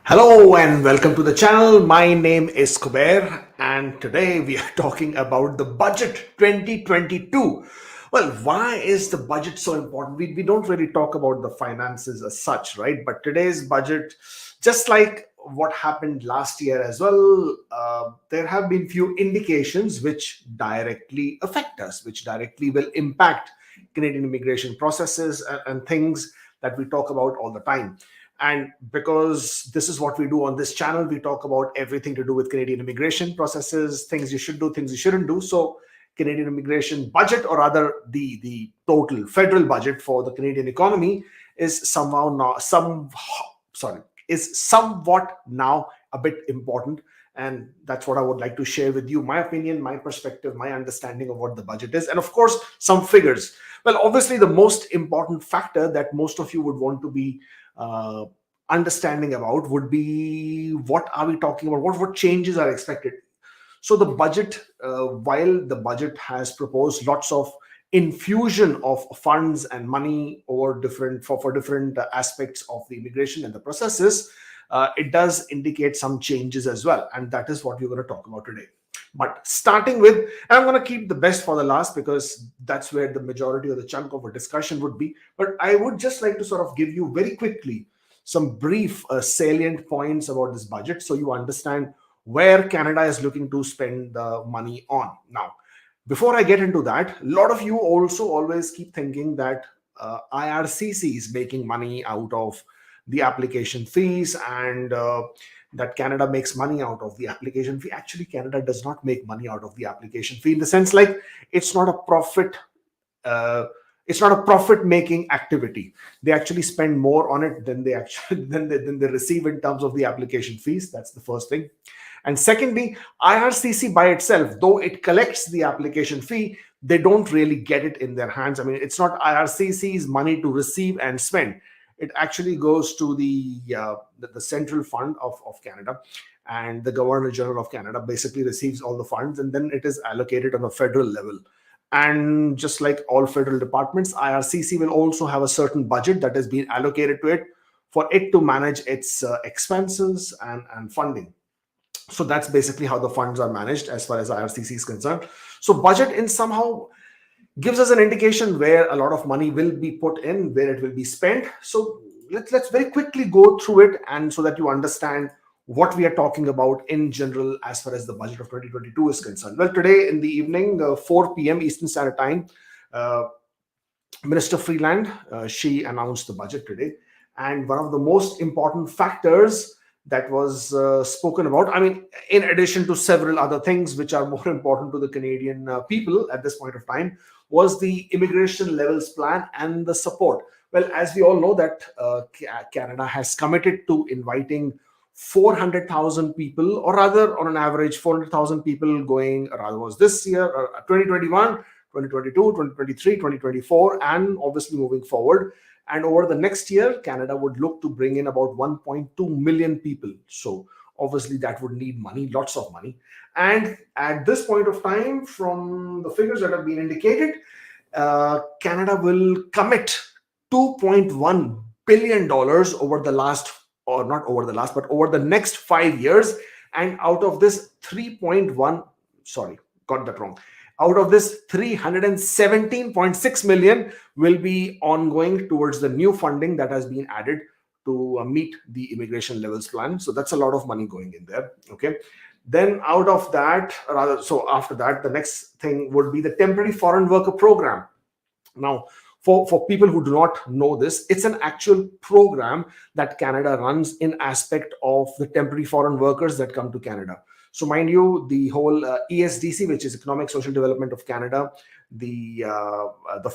Hello and welcome to the channel. My name is Kubeir and today we are talking about the budget 2022. Well, why is the budget so important? We don't really talk about the finances as such, right? But today's budget, just like what happened last year as well, there have been few indications which directly affect us, which directly will impact Canadian immigration processes and things that we talk about all the time. And because this is what we do on this channel, we talk about everything to do with Canadian immigration processes, things you should do, things you shouldn't do. So Canadian immigration budget, or rather the total federal budget for the Canadian economy, is somewhat now a bit important. And that's what I would like to share with you, my opinion, my perspective, my understanding of what the budget is, and of course some figures. Well, obviously the most important factor that most of you would want to be understanding about would be, what are we talking about, what changes are expected. So the budget, while the budget has proposed lots of infusion of funds and money over different for different aspects of the immigration and the processes, it does indicate some changes as well, and that is what we're going to talk about today. But starting with, and I'm going to keep the best for the last because that's where the majority of the chunk of a discussion would be. But I would just like to sort of give you very quickly some brief salient points about this budget so you understand where Canada is looking to spend the money on. Now, before I get into that, a lot of you also always keep thinking that IRCC is making money out of the application fees and that Canada makes money out of the application fee. Actually, Canada does not make money out of the application fee, in the sense like it's not a profit. It's not a profit-making activity. They actually spend more on it than they actually than they receive in terms of the application fees. That's the first thing. And secondly, IRCC by itself, though it collects the application fee, they don't really get it in their hands. I mean, it's not IRCC's money to receive and spend. It actually goes to the central fund of Canada, and the Governor General of Canada basically receives all the funds, and then it is allocated on a federal level. And just like all federal departments, IRCC will also have a certain budget that has been allocated to it for it to manage its expenses and funding. So that's basically how the funds are managed as far as IRCC is concerned. So budget in somehow gives us an indication where a lot of money will be put in, where it will be spent. So let's very quickly go through it, and so that you understand what we are talking about in general as far as the budget of 2022 is concerned. Well, today in the evening, 4 p.m. Eastern Standard Time, Minister Freeland, she announced the budget today. And one of the most important factors that was spoken about, I mean, in addition to several other things which are more important to the Canadian people at this point of time, was the immigration levels plan and the support. Well, as we all know that Canada has committed to inviting 400,000 people, or rather on an average 400,000 people going, rather was this year, 2021, 2022, 2023, 2024, and obviously moving forward. And over the next year, Canada would look to bring in about 1.2 million people. So obviously that would need money, lots of money. And at this point of time, from the figures that have been indicated, Canada will commit $2.1 billion over the last, or not over the last, but over the next 5 years. And out of this 3.1, sorry, got that wrong. Out of this, 317.6 million will be ongoing towards the new funding that has been added to meet the immigration levels plan. So that's a lot of money going in there. Okay. Then out of that, so after that, the next thing would be the temporary foreign worker program. Now, for people who do not know this, it's an actual program that Canada runs in aspect of the temporary foreign workers that come to Canada. So mind you, the whole ESDC, which is Economic Social Development of Canada, the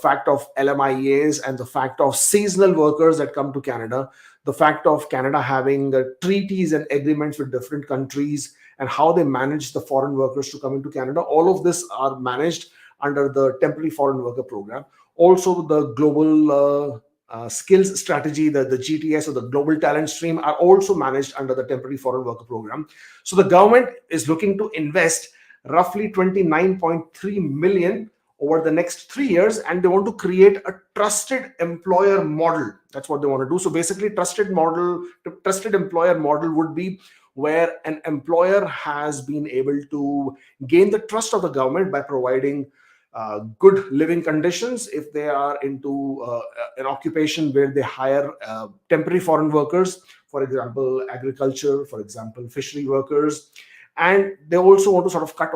fact of LMIAs and the fact of seasonal workers that come to Canada, the fact of Canada having treaties and agreements with different countries and how they manage the foreign workers to come into Canada, all of this are managed under the temporary foreign worker program. Also, the global skills strategy, the GTS or the global talent stream, are also managed under the temporary foreign worker program. So the government is looking to invest roughly 29.3 million over the next 3 years, and they want to create a trusted employer model. That's what they want to do. So basically, trusted employer model would be where an employer has been able to gain the trust of the government by providing good living conditions if they are into an occupation where they hire temporary foreign workers, for example, agriculture, for example, fishery workers. And they also want to sort of cut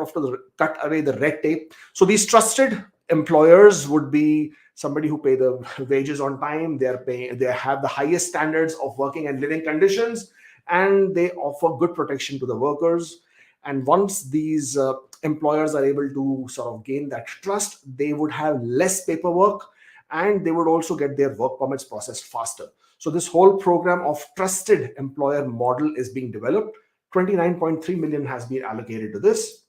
away the red tape. So these trusted employers would be somebody who pay the wages on time. They have the highest standards of working and living conditions, and they offer good protection to the workers. And once these employers are able to sort of gain that trust, they would have less paperwork, and they would also get their work permits processed faster. So this whole program of trusted employer model is being developed. 29.3 million has been allocated to this.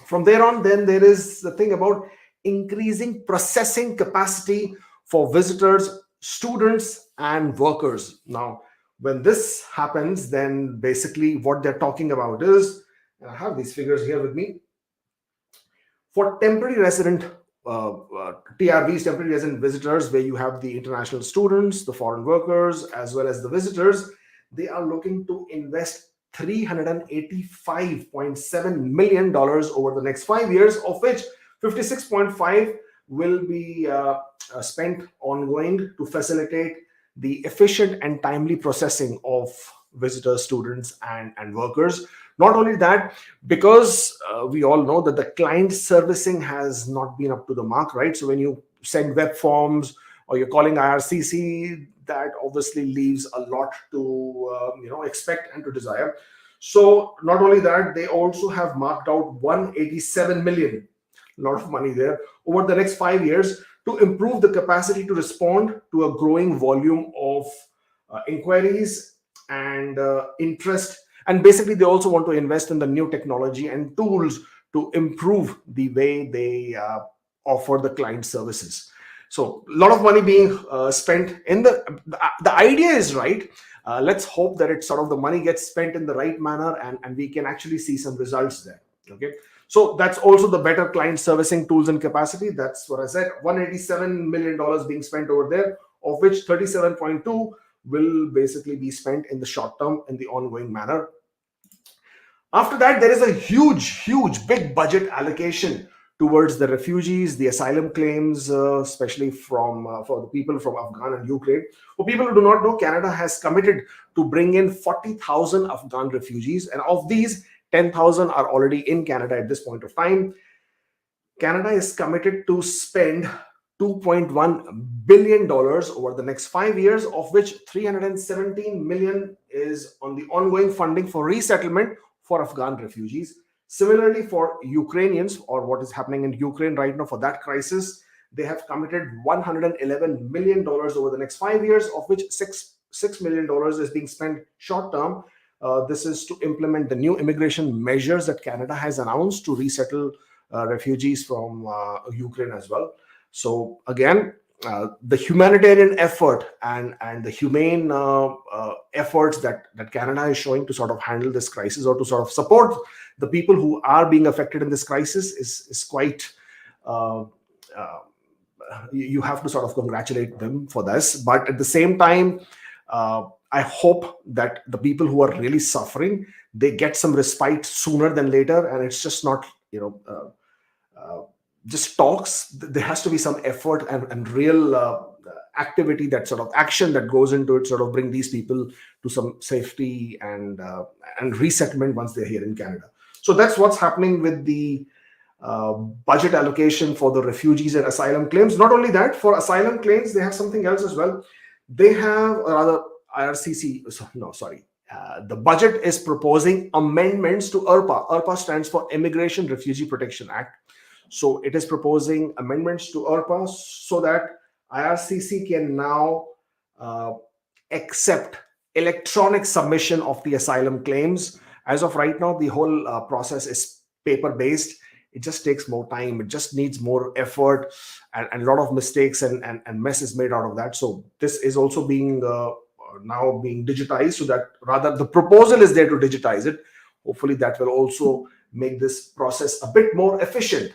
From there on, then there is the thing about increasing processing capacity for visitors, students, and workers. Now, when this happens, then basically what they're talking about is, I have these figures here with me. For temporary resident TRVs, temporary resident visitors, where you have the international students, the foreign workers, as well as the visitors, they are looking to invest $385.7 million over the next 5 years, of which 56.5 will be spent ongoing to facilitate the efficient and timely processing of visitors, students, and workers. Not only that, because we all know that the client servicing has not been up to the mark, right? So when you send web forms or you're calling IRCC, that obviously leaves a lot to expect and to desire. So not only that, they also have marked out 187 million, a lot of money there, over the next 5 years to improve the capacity to respond to a growing volume of inquiries and interest. And basically, they also want to invest in the new technology and tools to improve the way they offer the client services. So a lot of money being spent in the idea is right. Let's hope that it's sort of the money gets spent in the right manner, and we can actually see some results there. Okay. So that's also the better client servicing tools and capacity. That's what I said. $187 million being spent over there, of which 37.2 will basically be spent in the short term in the ongoing manner. After that, there is a huge, big budget allocation towards the refugees, the asylum claims, especially for the people from Afghan and Ukraine. For people who do not know, Canada has committed to bring in 40,000 Afghan refugees, and of these, 10,000 are already in Canada at this point of time. Canada is committed to spend $2.1 billion over the next 5 years, of which 317 million is on the ongoing funding for resettlement for Afghan refugees. Similarly, for Ukrainians, or what is happening in Ukraine right now for that crisis, they have committed $111 million over the next 5 years, of which $6 million is being spent short term. This is to implement the new immigration measures that Canada has announced to resettle refugees from Ukraine as well. So again, the humanitarian effort and the humane efforts that Canada is showing to sort of handle this crisis, or to sort of support the people who are being affected in this crisis, is quite, you have to sort of congratulate them for this. But at the same time, I hope that the people who are really suffering, they get some respite sooner than later, and it's just not, just talks. There has to be some effort and real activity, that sort of action that goes into it, sort of bring these people to some safety and resettlement once they're here in Canada. So that's what's happening with the budget allocation for the refugees and asylum claims. Not only that, for asylum claims, they have something else as well. They have, or rather, IRCC, the budget is proposing amendments to Urpa. Urpa stands for Immigration Refugee Protection Act. So it is proposing amendments to Urpa so that IRCC can now accept electronic submission of the asylum claims. As of right now, the whole process is paper-based. it just takes more time. It just needs more effort, and a lot of mistakes and mess is made out of that. So this is also being now being digitized, so that rather the proposal is there to digitize it. Hopefully that will also make this process a bit more efficient.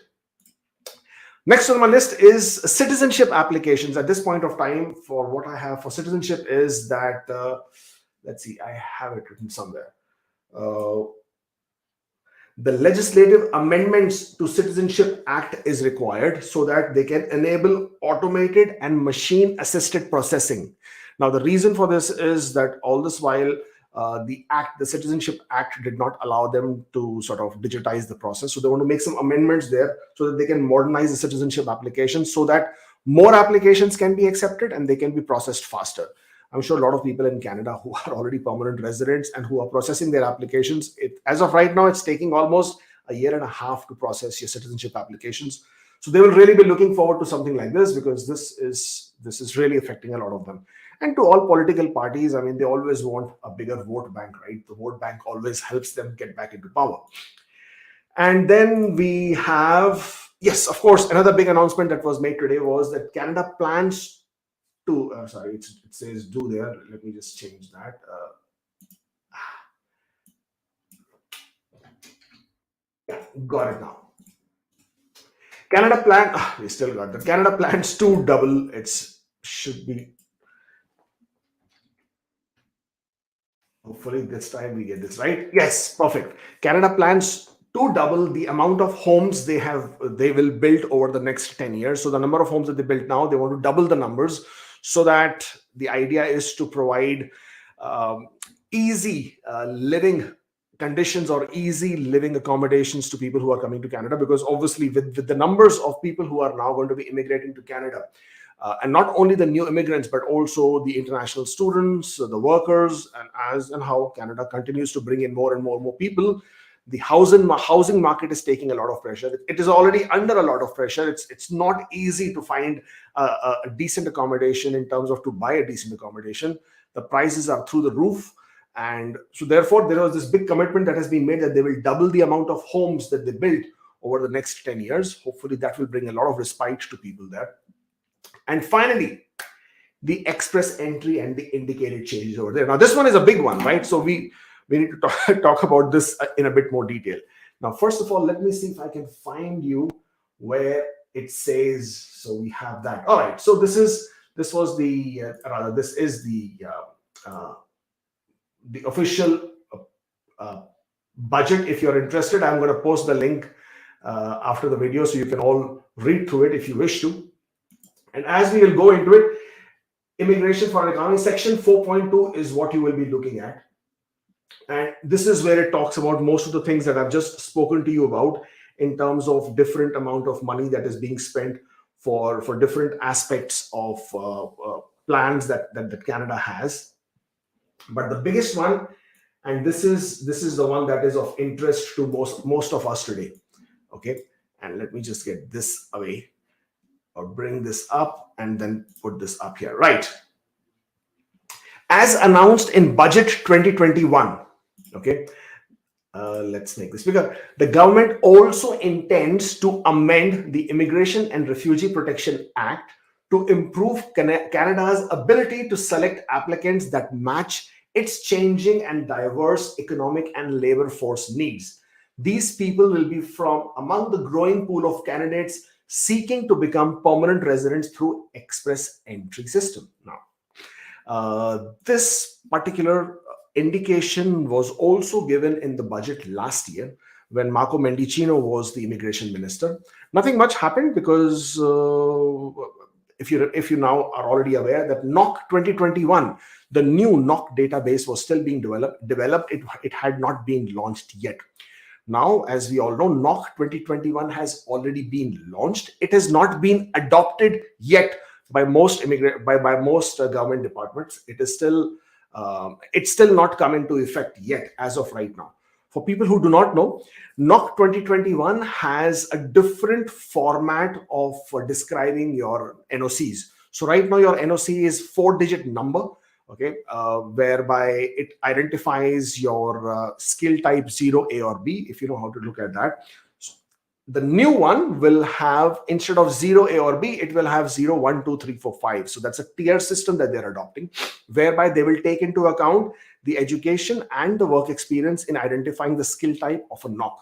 Next on my list is citizenship applications. At this point of time, for what I have for citizenship is that, let's see, I have it written somewhere. The legislative amendments to Citizenship Act is required so that they can enable automated and machine assisted processing. Now, the reason for this is that all this while the Citizenship Act did not allow them to sort of digitize the process. So they want to make some amendments there so that they can modernize the citizenship application so that more applications can be accepted and they can be processed faster. I'm sure a lot of people in Canada who are already permanent residents and who are processing their applications. As of right now, it's taking almost a year and a half to process your citizenship applications. So they will really be looking forward to something like this, because this is really affecting a lot of them. And to all political parties, I mean, they always want a bigger vote bank, right? The vote bank always helps them get back into power. And then we have, yes, of course, another big announcement that was made today was that Canada plans to, it says do there. Let me just change that. Yeah, got it now. Canada we still got that. Canada plans to double its, should be, hopefully this time we get this right. Yes, perfect. Canada plans to double the amount of homes they will build over the next 10 years. So the number of homes that they build now, they want to double the numbers, so that the idea is to provide easy living conditions or easy living accommodations to people who are coming to Canada, because obviously with the numbers of people who are now going to be immigrating to Canada, and not only the new immigrants, but also the international students, the workers, and how Canada continues to bring in more and more people, the housing market is taking a lot of pressure. It is already under a lot of pressure. It's not easy to find a decent accommodation, in terms of to buy a decent accommodation. The prices are through the roof. And so therefore, there was this big commitment that has been made that they will double the amount of homes that they build over the next 10 years. Hopefully that will bring a lot of respite to people there. And finally, the express entry and the indicated changes over there. Now, this one is a big one, right? So we need to talk about this in a bit more detail. Now, first of all, let me see if I can find you where it says, so we have that. All right. So this is the official budget. If you're interested, I'm going to post the link after the video, so you can all read through it if you wish to. And as we will go into it, immigration for an economy, section 4.2 is what you will be looking at. And this is where it talks about most of the things that I've just spoken to you about, in terms of different amount of money that is being spent for different aspects of plans that Canada has. But the biggest one, and this is the one that is of interest to most of us today. Okay, and let me just get this away, or bring this up and then put this up here. Right. As announced in Budget 2021, okay, let's make this bigger. The government also intends to amend the Immigration and Refugee Protection Act to improve Canada's ability to select applicants that match its changing and diverse economic and labor force needs. These people will be from among the growing pool of candidates seeking to become permanent residents through express entry system. Now, this particular indication was also given in the budget last year when Marco Mendicino was the immigration minister. Nothing much happened because if you now are already aware that NOC 2021, the new NOC database was still being developed. It had not been launched yet. Now, as we all know, NOC 2021 has already been launched. It has not been adopted yet by most government departments. It's still not come into effect yet as of right now. For people who do not know, NOC 2021 has a different format of describing your NOCs. So right now your NOC is 4-digit number, okay, whereby it identifies your skill type 0, A or B, if you know how to look at that. the new one will have, instead of 0 A or B, it will have 0, 1, 2, 3, 4, 5. So that's a tier system that they're adopting, whereby they will take into account the education and the work experience in identifying the skill type of a knock.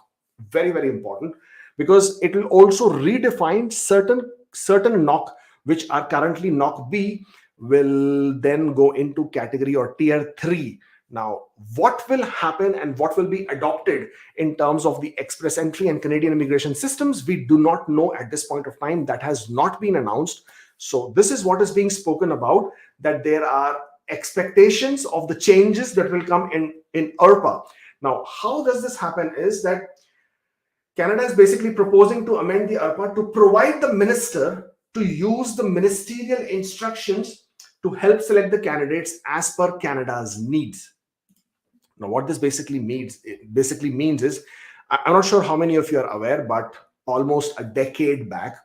Very, very important, because it will also redefine certain knock which are currently knock B will then go into category or tier 3. Now, what will happen and what will be adopted in terms of the express entry and Canadian immigration systems, we do not know at this point of time. That has not been announced. So this is what is being spoken about, that there are expectations of the changes that will come in Urpa. Now, how does this happen is that Canada is basically proposing to amend the Urpa to provide the minister to use the ministerial instructions to help select the candidates as per Canada's needs. Now, what this basically means is, I'm not sure how many of you are aware, but almost a decade back,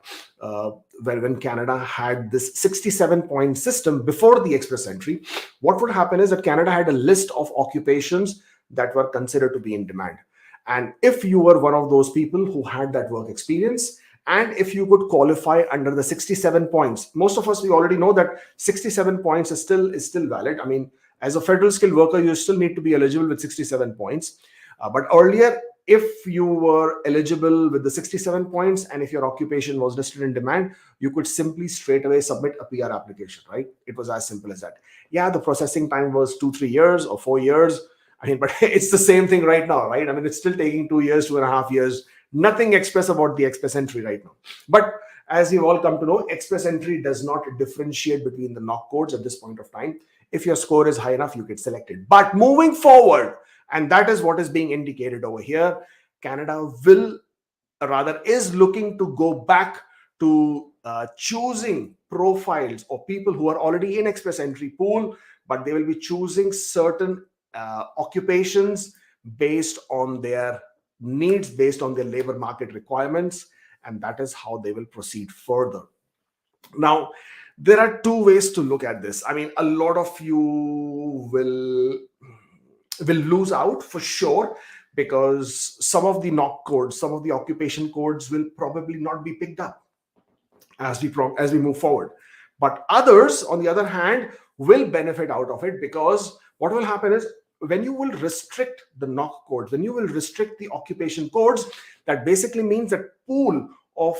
when Canada had this 67-point system before the express entry, what would happen is that Canada had a list of occupations that were considered to be in demand. And if you were one of those people who had that work experience, and if you could qualify under the 67 points, most of us, we already know that 67 points is still valid. I mean, as a federal skilled worker, you still need to be eligible with 67 points. But earlier, if you were eligible with the 67 points and if your occupation was listed in demand, you could simply straight away submit a PR application, right? It was as simple as that. Yeah, the processing time was 2-3 years or 4 years. I mean, but it's the same thing right now, right? I mean, it's still taking 2 years, 2.5 years. Nothing express about the express entry right now. But as you've all come to know, express entry does not differentiate between the knock codes at this point of time. If your score is high enough, you get selected. But moving forward, and that is what is being indicated over here, Canada is looking to go back to choosing profiles of people who are already in express entry pool, but they will be choosing certain occupations based on their needs, based on their labor market requirements, and that is how they will proceed further. Now, there are two ways to look at this. I mean, a lot of you will lose out for sure, because some of the knock codes, some of the occupation codes will probably not be picked up as we move forward. But others, on the other hand, will benefit out of it, because what will happen is, when you will restrict the knock codes, when you will restrict the occupation codes, that basically means that pool of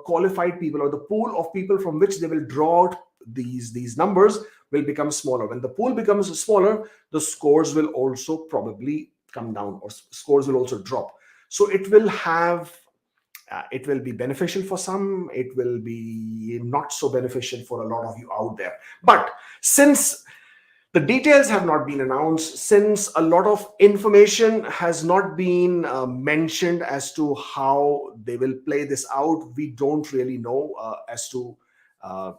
qualified people, or the pool of people from which they will draw out these numbers, will become smaller. When the pool becomes smaller, the scores will also probably come down, or scores will also drop. So it will be beneficial for some, it will be not so beneficial for a lot of you out there. But since the details have not been announced, since a lot of information has not been mentioned as to how they will play this out, we don't really know as to, I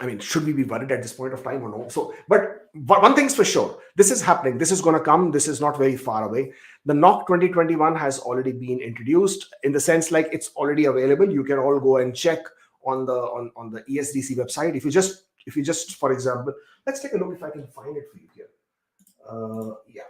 mean, should we be worried at this point of time or no? So, but one thing's for sure, this is happening. This is going to come. This is not very far away. The NOC 2021 has already been introduced, in the sense like it's already available. You can all go and check on the ESDC website. If you just, for example, let's take a look if I can find it for you here. Yeah.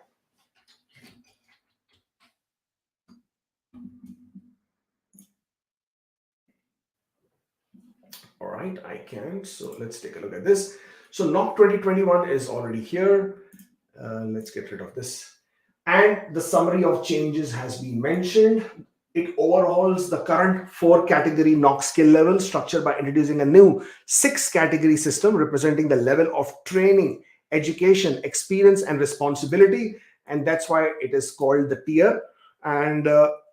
All right, I can. So let's take a look at this. So NOC 2021 is already here. Let's get rid of this. And the summary of changes has been mentioned. It overhauls the current 4-category NOC skill level structure by introducing a new 6-category system representing the level of training, education, experience, and responsibility. And that's why it is called the tier. And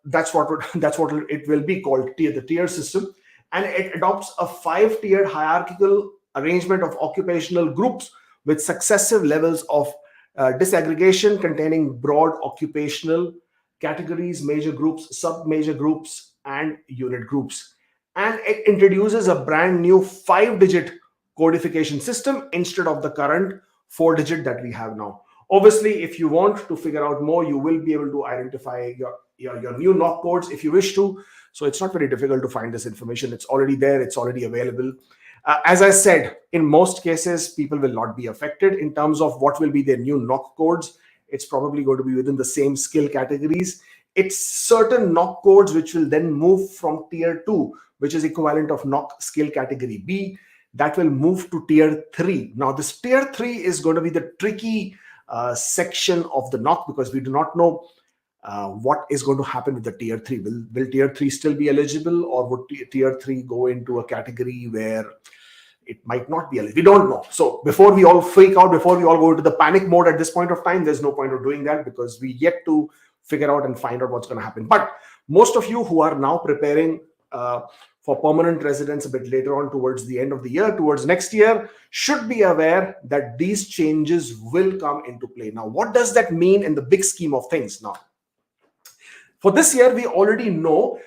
that's what it will be called, the tier system. And it adopts a 5-tiered hierarchical arrangement of occupational groups with successive levels of disaggregation containing broad occupational categories, major groups, sub-major groups, and unit groups. And it introduces a brand new 5-digit codification system instead of the current 4-digit that we have now. Obviously, if you want to figure out more, you will be able to identify your new NOC codes if you wish to. So it's not very difficult to find this information. It's already there. It's already available. As I said, in most cases, people will not be affected in terms of what will be their new NOC codes. It's probably going to be within the same skill categories. it's certain knock codes which will then move from tier 2, which is equivalent of knock skill category B, that will move to tier 3. Now this tier 3 is going to be the tricky section of the knock, because we do not know what is going to happen with the tier 3. Will tier 3 still be eligible, or would tier 3 go into a category where it might not be eligible? We don't know. So before we all freak out, before we all go into the panic mode at this point of time, there's no point of doing that, because we yet to figure out and find out what's going to happen. But most of you who are now preparing for permanent residence a bit later on towards the end of the year, towards next year, should be aware that these changes will come into play. Now, what does that mean in the big scheme of things? Now, for this year, we already know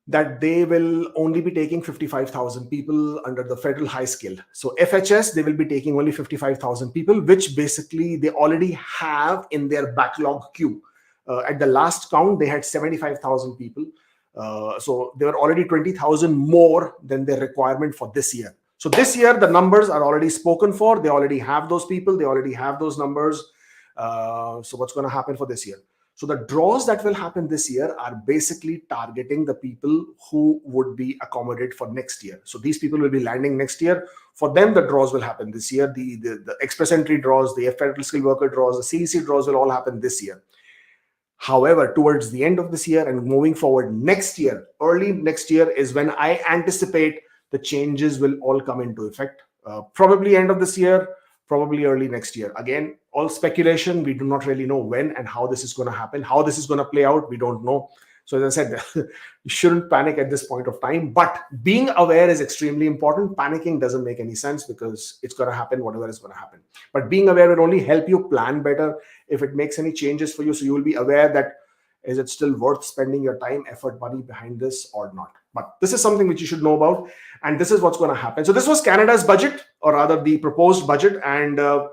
that they will only be taking 55,000 people under the federal high skill. So FHS, they will be taking only 55,000 people, which basically they already have in their backlog queue. At the last count, they had 75,000 people. So there were already 20,000 more than their requirement for this year. So this year, the numbers are already spoken for. They already have those people. They already have those numbers. So what's going to happen for this year? So the draws that will happen this year are basically targeting the people who would be accommodated for next year. So these people will be landing next year. For them, the draws will happen this year. The express entry draws, the federal skilled worker draws, the CEC draws will all happen this year. However, towards the end of this year and moving forward next year, early next year is when I anticipate the changes will all come into effect. Probably end of this year, probably early next year. Again, all speculation. We do not really know when and how this is going to happen, how this is going to play out. We don't know. So as I said, you shouldn't panic at this point of time, but being aware is extremely important. Panicking doesn't make any sense, because it's going to happen, whatever is going to happen. But being aware will only help you plan better if it makes any changes for you. So you will be aware that, is it still worth spending your time, effort, money behind this or not? But this is something which you should know about. And this is what's going to happen. So this was Canada's budget, or rather the proposed budget. And the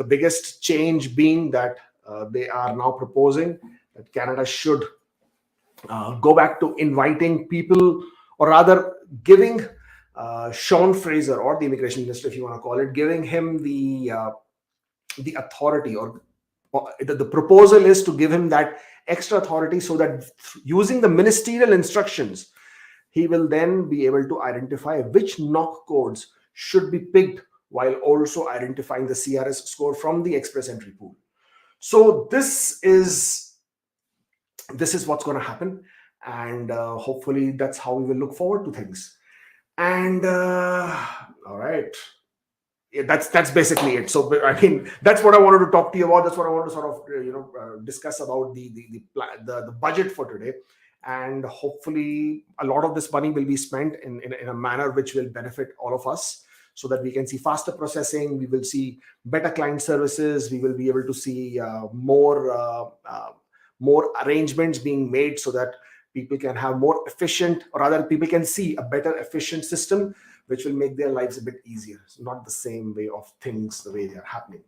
biggest change being that they are now proposing that Canada should go back to inviting people, or rather giving Sean Fraser, or the immigration minister, if you want to call it, giving him the authority, or the proposal is to give him that extra authority, so that using the ministerial instructions, he will then be able to identify which knock codes should be picked, while also identifying the CRS score from the express entry pool. So this is what's going to happen, and hopefully that's how we will look forward to things. And all right, yeah, that's basically it. So I mean, that's what I wanted to talk to you about. That's what I wanted to sort of discuss about the budget for today. And hopefully a lot of this money will be spent in a manner which will benefit all of us, so that we can see faster processing, we will see better client services, we will be able to see more arrangements being made, so that people can have more efficient, or rather people can see a better efficient system, which will make their lives a bit easier. So not the same way of things, the way they are happening.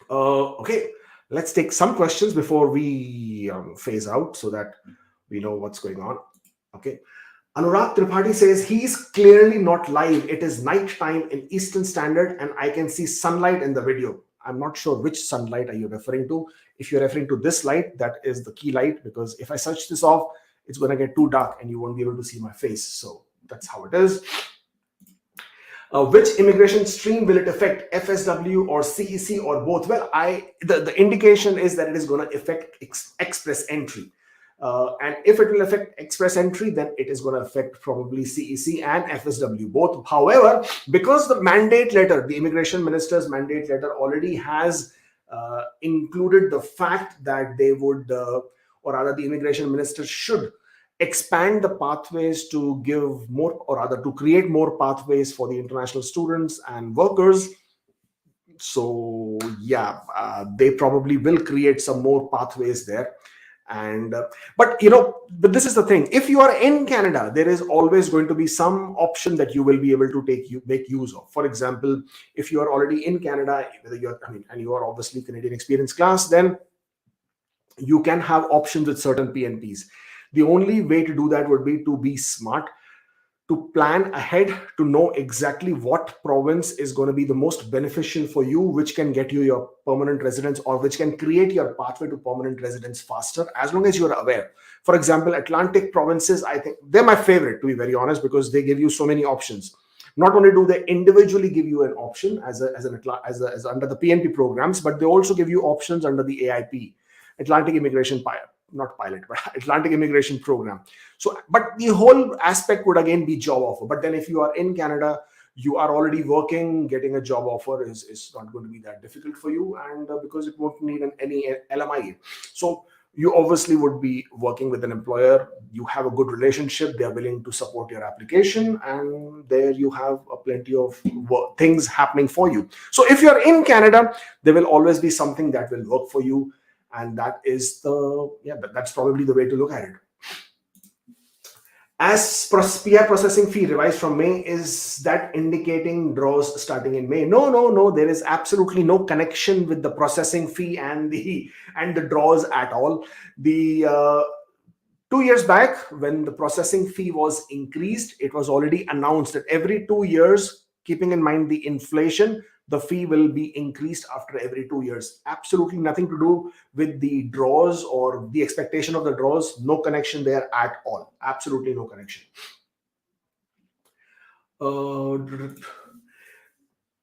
Okay, let's take some questions before we phase out, so that we know what's going on. Okay. Anurag Tripathi says he's clearly not live. It is night time in Eastern Standard, and I can see sunlight in the video. I'm not sure which sunlight are you referring to. If you're referring to this light, that is the key light, because if I switch this off, it's going to get too dark and you won't be able to see my face. So that's how it is. Which immigration stream will it affect, FSW or CEC or both? Well, the indication is that it is going to affect express entry. And if it will affect express entry, then it is going to affect probably CEC and FSW both. However, because the mandate letter, the immigration minister's mandate letter already has included the fact that they would, or rather the immigration minister should expand the pathways to give more, or rather to create more pathways for the international students and workers. So yeah, they probably will create some more pathways there. And but this is the thing, if you are in Canada, there is always going to be some option that you will be able to make use of. For example, if you are already in Canada, whether you're and you are obviously Canadian experience class, then you can have options with certain PNPs. The only way to do that would be to be smart, to plan ahead, to know exactly what province is going to be the most beneficial for you, which can get you your permanent residence or which can create your pathway to permanent residence faster, as long as you are aware. For example, Atlantic provinces, I think they're my favorite, to be very honest, because they give you so many options. Not only do they individually give you an option as under the PNP programs, but they also give you options under the AIP, Atlantic Immigration not pilot, but Atlantic Immigration Program. So, but the whole aspect would again be job offer. But then if you are in Canada, you are already working, getting a job offer is not going to be that difficult for you, and because it won't need any LMIA. So you obviously would be working with an employer, you have a good relationship, they're willing to support your application, and there you have plenty of things happening for you. So if you're in Canada, there will always be something that will work for you, and that's probably the way to look at it. As PR processing fee revised from May, is that indicating draws starting in May? No. There is absolutely no connection with the processing fee and the draws at all. The 2 years back, when the processing fee was increased, it was already announced that every 2 years, keeping in mind the inflation, the fee will be increased after every 2 years. Absolutely nothing to do with the draws or the expectation of the draws. No connection there at all. Absolutely no connection.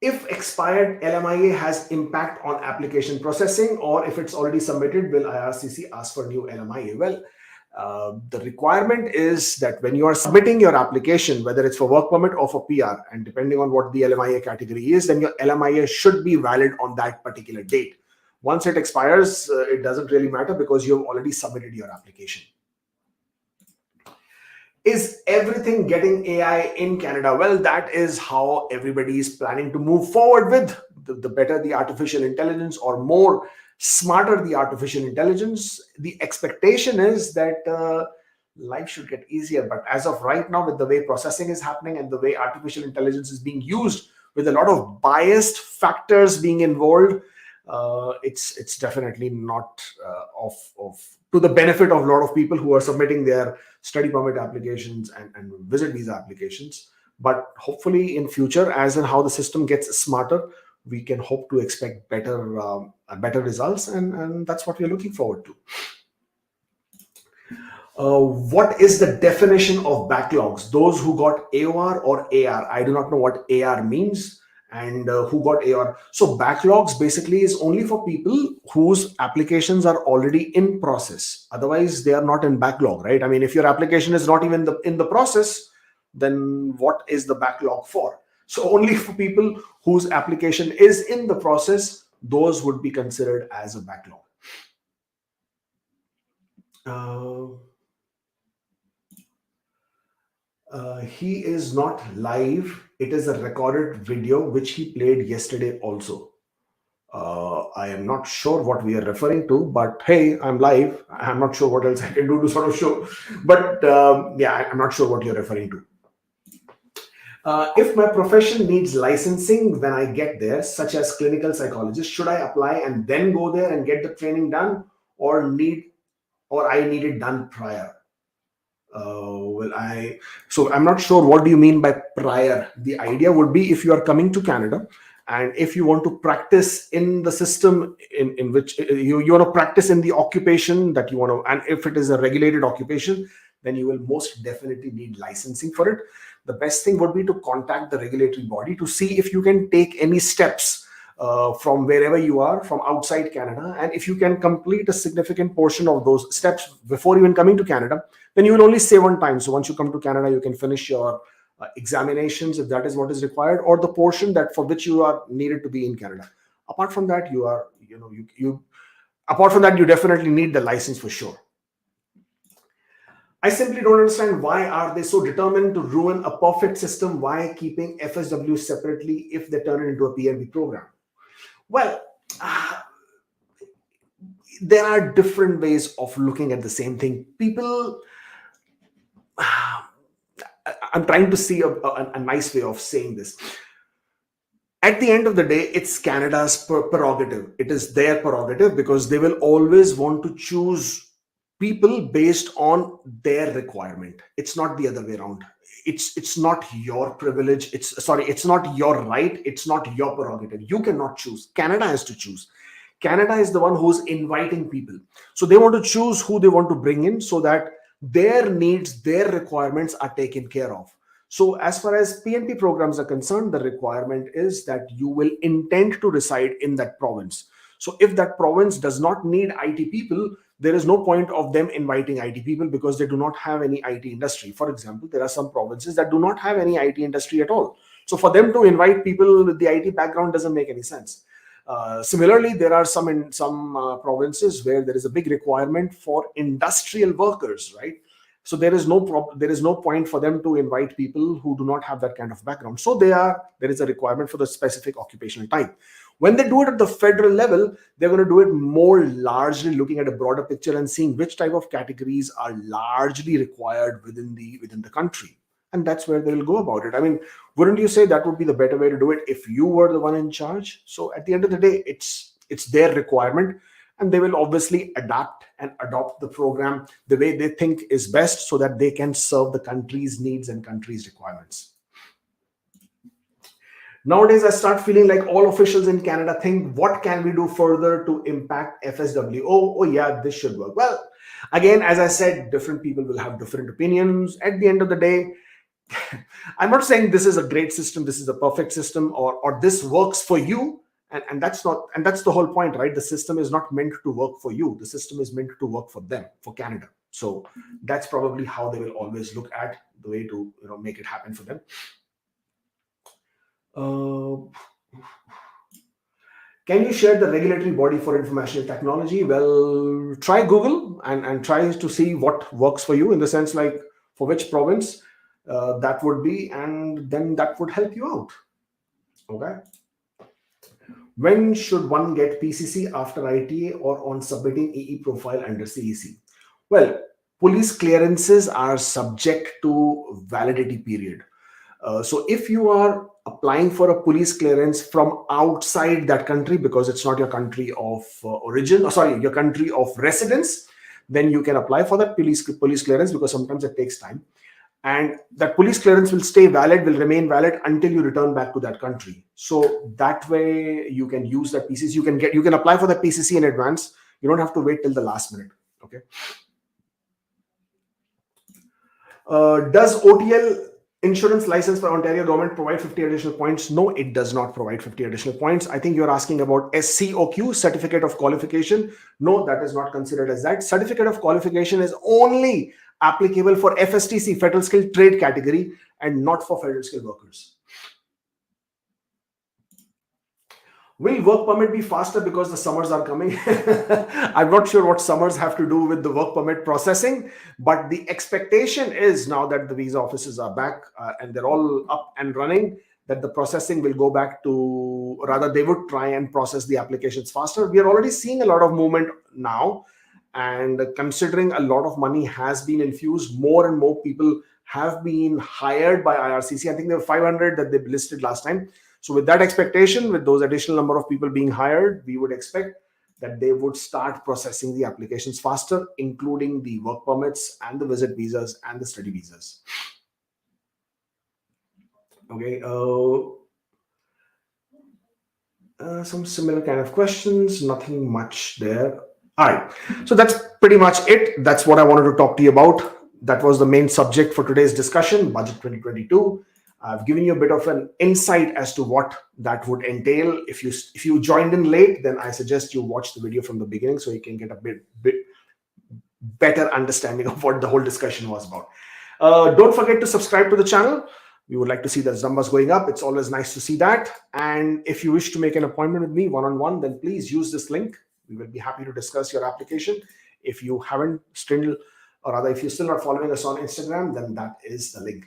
If expired LMIA has impact on application processing, or if it's already submitted, will IRCC ask for new LMIA? Well, the requirement is that when you are submitting your application, whether it's for work permit or for PR, and depending on what the LMIA category is, then your LMIA should be valid on that particular date. Once it expires, it doesn't really matter because you've already submitted your application. Is everything getting AI in Canada? Well, that is how everybody is planning to move forward with. The better the artificial intelligence, or more smarter the artificial intelligence, the expectation is that life should get easier. But as of right now, with the way processing is happening and the way artificial intelligence is being used, with a lot of biased factors being involved, it's definitely not to the benefit of a lot of people who are submitting their study permit applications and visit visa applications. But hopefully in future, as and how the system gets smarter, we can hope to expect better results, and that's what we're looking forward to. What is the definition of backlogs? Those who got AOR or AR? I do not know what AR means, and who got AOR. So backlogs basically is only for people whose applications are already in process. Otherwise, they are not in backlog, right? I mean, if your application is not even in the process, then what is the backlog for? So only for people whose application is in the process, those would be considered as a backlog. He is not live. It is a recorded video which he played yesterday also. I am not sure what we are referring to, but hey, I'm live. I'm not sure what else I can do to sort of show. But yeah, I'm not sure what you're referring to. If my profession needs licensing when I get there, such as clinical psychologist, should I apply and then go there and get the training done, or I need it done prior? So I'm not sure what do you mean by prior. The idea would be, if you are coming to Canada and if you want to practice in the system in which you want to practice in the occupation that you want to, and if it is a regulated occupation, then you will most definitely need licensing for it. The best thing would be to contact the regulatory body to see if you can take any steps from wherever you are, from outside Canada. And if you can complete a significant portion of those steps before even coming to Canada, then you will only save on time. So once you come to Canada, you can finish your examinations, if that is what is required, or the portion that for which you are needed to be in Canada. Apart from that, you definitely need the license for sure. I simply don't understand, why are they so determined to ruin a perfect system? Why keeping FSW separately if they turn it into a PNP program? Well, there are different ways of looking at the same thing. People, I'm trying to see a nice way of saying this. At the end of the day, it's Canada's prerogative. It is their prerogative, because they will always want to choose people based on their requirement. It's not the other way around. it's not your privilege. It's not your right. It's not your prerogative. You cannot choose. Canada has to choose. Canada is the one who's inviting people. So they want to choose who they want to bring in so that their needs, their requirements are taken care of. So as far as PNP programs are concerned, the requirement is that you will intend to reside in that province. So if that province does not need IT people, there is no point of them inviting IT people because they do not have any IT industry. For example, there are some provinces that do not have any IT industry at all. So for them to invite people with the IT background doesn't make any sense. Similarly, there are some provinces where there is a big requirement for industrial workers, right? So there is no point for them to invite people who do not have that kind of background. So there is a requirement for the specific occupational type. When they do it at the federal level, they're going to do it more largely looking at a broader picture and seeing which type of categories are largely required within the country. And that's where they'll go about it. I mean, wouldn't you say that would be the better way to do it if you were the one in charge? So at the end of the day, it's their requirement, and they will obviously adapt and adopt the program the way they think is best so that they can serve the country's needs and country's requirements. Nowadays, I start feeling like all officials in Canada think, what can we do further to impact FSW? Oh yeah, this should work. Well, again, as I said, different people will have different opinions. At the end of the day, I'm not saying this is a great system, this is a perfect system, or this works for you. And that's the whole point, right? The system is not meant to work for you. The system is meant to work for them, for Canada. So that's probably how they will always look at the way to make it happen for them. Can you share the regulatory body for information technology? Well, try Google and try to see what works for you, in the sense like for which province that would be, and then that would help you out. Okay. When should one get PCC, after ITA or on submitting EE profile under CEC? Well, police clearances are subject to validity period. So if you are applying for a police clearance from outside that country, because it's not your country of your country of residence, then you can apply for that police clearance, because sometimes it takes time. And that police clearance will remain valid until you return back to that country. So that way you can use that PCC. You can apply for that PCC in advance. You don't have to wait till the last minute. Okay. Does OTL insurance license for Ontario government provide 50 additional points? No, it does not provide 50 additional points. I think you're asking about SCOQ, Certificate of Qualification. No, that is not considered as that. Certificate of Qualification is only applicable for FSTC, Federal Skilled Trade category, and not for Federal Skilled Workers. Will work permit be faster because the summers are coming? I'm not sure what summers have to do with the work permit processing, but the expectation is, now that the visa offices are back and they're all up and running, that the processing will go back to, rather they would try and process the applications faster. We are already seeing a lot of movement now, and considering a lot of money has been infused, more and more people have been hired by IRCC. I think there were 500 that they listed last time. So with that expectation, with those additional number of people being hired, we would expect that they would start processing the applications faster, including the work permits and the visit visas and the study visas. Okay. Some similar kind of questions, nothing much there. All right. So that's pretty much it. That's what I wanted to talk to you about. That was the main subject for today's discussion, Budget 2022. I've given you a bit of an insight as to what that would entail. If you joined in late, then I suggest you watch the video from the beginning so you can get a bit better understanding of what the whole discussion was about. Don't forget to subscribe to the channel. We would like to see those numbers going up. It's always nice to see that. And if you wish to make an appointment with me one-on-one, then please use this link. We will be happy to discuss your application. If you haven't still, or rather, if you're still not following us on Instagram, then that is the link.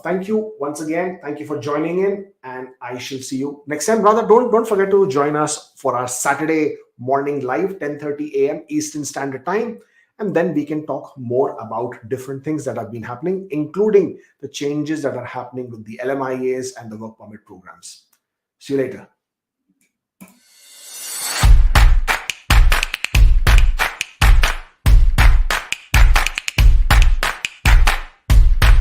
Thank you once again. Thank you for joining in, and I shall see you next time. Rather, don't forget to join us for our Saturday morning live, 10:30 a.m. Eastern Standard Time, and then we can talk more about different things that have been happening, including the changes that are happening with the LMIAs and the work permit programs. See you later.